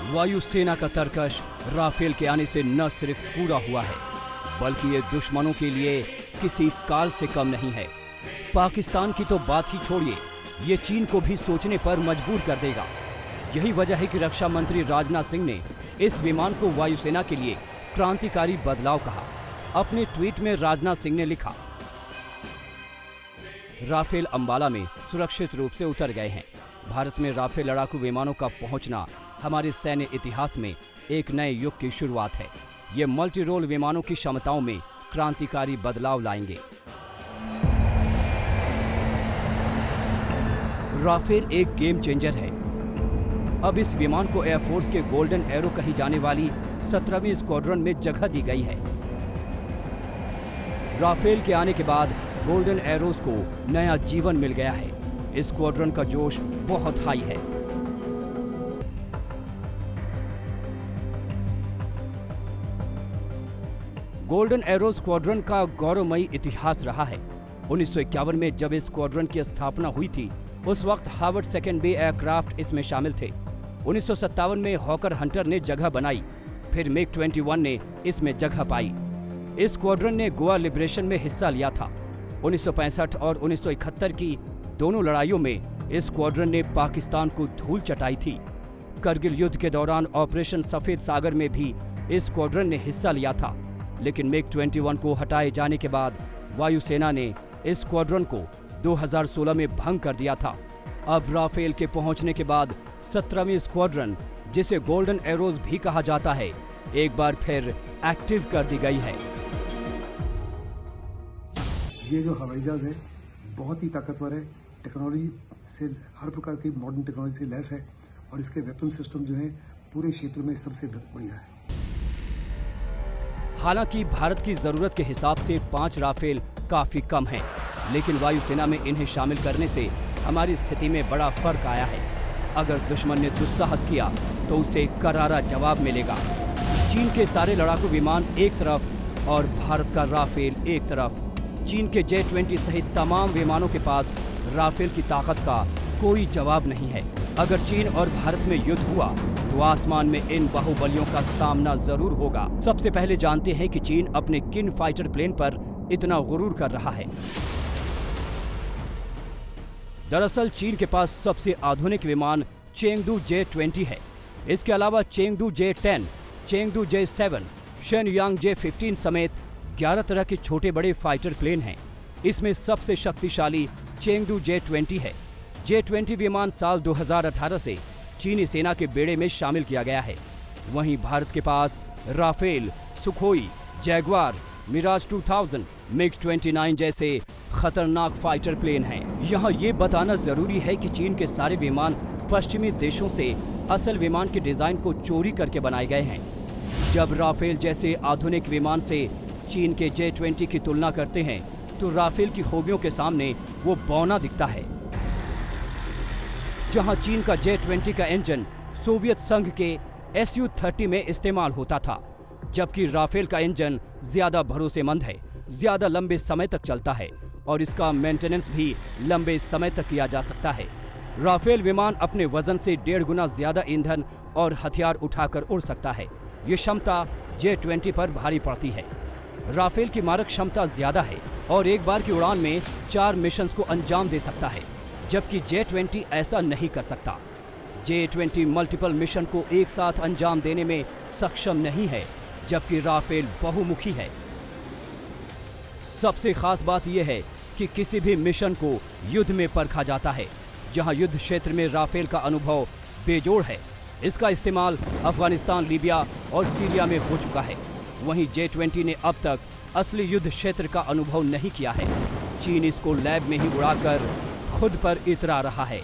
वायुसेना का तरकश राफेल के आने से न सिर्फ पूरा हुआ है, बल्कि ये दुश्मनों के लिए किसी काल से कम नहीं है। पाकिस्तान की तो बात ही छोड़िए, ये चीन को भी सोचने पर मजबूर कर देगा। यही वजह है कि रक्षा मंत्री राजनाथ सिंह ने इस विमान को वायुसेना के लिए क्रांतिकारी बदलाव कहा। अपने ट्वीट में राजनाथ सिंह ने लिखा, राफेल अंबाला में सुरक्षित रूप से उतर गए हैं। भारत में राफेल लड़ाकू विमानों का पहुंचना हमारे सैन्य इतिहास में एक नए युग की शुरुआत है। ये मल्टी रोल विमानों की क्षमताओं में क्रांतिकारी बदलाव लाएंगे। राफेल एक गेम चेंजर है। अब इस विमान को एयरफोर्स के गोल्डन एरो कही जाने वाली 17वीं स्क्वाड्रन में जगह दी गई है। राफेल के आने के बाद गोल्डन एरोज को नया जीवन मिल गया है। इस स्क्वाड्रन का जोश बहुत हाई है। गोल्डन एरो स्क्वाड्रन का गौरवमयी इतिहास रहा है। 1951 में जब इस स्क्वाड्रन की स्थापना हुई थी, उस वक्त हार्वर्ड सेकेंड बे एयरक्राफ्ट इसमें शामिल थे। 1957 में हॉकर हंटर ने जगह बनाई, फिर मिग 21 ने इसमें जगह पाई। इस स्क्वाड्रन ने गोवा लिबरेशन में हिस्सा लिया था। 1965 और 1971 की दोनों लड़ाइयों में इस स्क्वाड्रन ने पाकिस्तान को धूल चटाई थी। करगिल युद्ध के दौरान ऑपरेशन सफेद सागर में भी इस स्क्वाड्रन ने हिस्सा लिया था, लेकिन मिग 21 को हटाए जाने के बाद वायुसेना ने इस स्क्वाड्रन को 2016 में भंग कर दिया था। अब राफेल के पहुंचने के बाद 17वीं स्क्वाड्रन, जिसे गोल्डन एरोज भी कहा जाता है, एक बार फिर एक्टिव कर दी गई है। ये जो हवाई जहाज है बहुत ही ताकतवर है, टेक्नोलॉजी से हर प्रकार की मॉडर्न टेक्नोलॉजी से लैस है और इसके वेपन सिस्टम जो है पूरे क्षेत्र में सबसे बढ़िया है। हालांकि भारत की जरूरत के हिसाब से 5 राफेल काफी कम हैं, लेकिन वायुसेना में इन्हें शामिल करने से हमारी स्थिति में बड़ा फर्क आया है। अगर दुश्मन ने दुस्साहस किया तो उसे करारा जवाब मिलेगा। चीन के सारे लड़ाकू विमान एक तरफ और भारत का राफेल एक तरफ। चीन के J-20 सहित तमाम विमानों के पास राफेल की ताकत का कोई जवाब नहीं है। अगर चीन और भारत में युद्ध हुआ तो आसमान में इन बाहुबलियों का सामना जरूर होगा। सबसे पहले जानते हैं कि चीन अपने किन फाइटर प्लेन पर इतना गुरूर कर रहा है। दरअसल चीन के पास सबसे आधुनिक विमान चेंगडू J-20 है। इसके अलावा Chengdu J-10, Chengdu J-7, Shenyang J-15 समेत 11 तरह के छोटे बड़े फाइटर प्लेन हैं। इसमें सबसे शक्तिशाली चेंगडू J-20 है। J-20 विमान साल 2018 से चीनी सेना के बेड़े में शामिल किया गया है। वहीं भारत के पास Rafale, Sukhoi, Jaguar, Mirage 2000, MiG 29 जैसे खतरनाक फाइटर प्लेन हैं। यहाँ ये बताना जरूरी है कि चीन के सारे विमान पश्चिमी देशों से असल विमान के डिजाइन को चोरी करके बनाए गए हैं। जब राफेल जैसे आधुनिक विमान से चीन के J-20 की तुलना करते हैं तो राफेल की खूबियों के सामने वो बौना दिखता है। जहां चीन का J-20 का इंजन सोवियत संघ के Su-30 में इस्तेमाल होता था, जबकि राफेल का इंजन ज्यादा भरोसेमंद है, ज्यादा लंबे समय तक चलता है और इसका मेंटेनेंस भी लंबे समय तक किया जा सकता है। राफेल विमान अपने वजन से 1.5 गुना ज्यादा ईंधन और हथियार उठाकर उड़ सकता है। ये क्षमता J-20 पर भारी पड़ती है। राफेल की मारक क्षमता ज्यादा है और एक बार की उड़ान में 4 मिशंस को अंजाम दे सकता है, जबकि J-20 ऐसा नहीं कर सकता। J-20 मल्टीपल मिशन को एक साथ अंजाम देने में सक्षम नहीं है, जबकि राफेल बहुमुखी है। सबसे खास बात यह है कि किसी भी मिशन को युद्ध में परखा जाता है, जहां युद्ध क्षेत्र में राफेल का अनुभव बेजोड़ है। इसका इस्तेमाल अफगानिस्तान, लीबिया और सीरिया में हो चुका है। वहीं J-20 ने अब तक असली युद्ध क्षेत्र का अनुभव नहीं किया है। चीन इसको लैब में ही उड़ाकर खुद पर इतरा रहा है।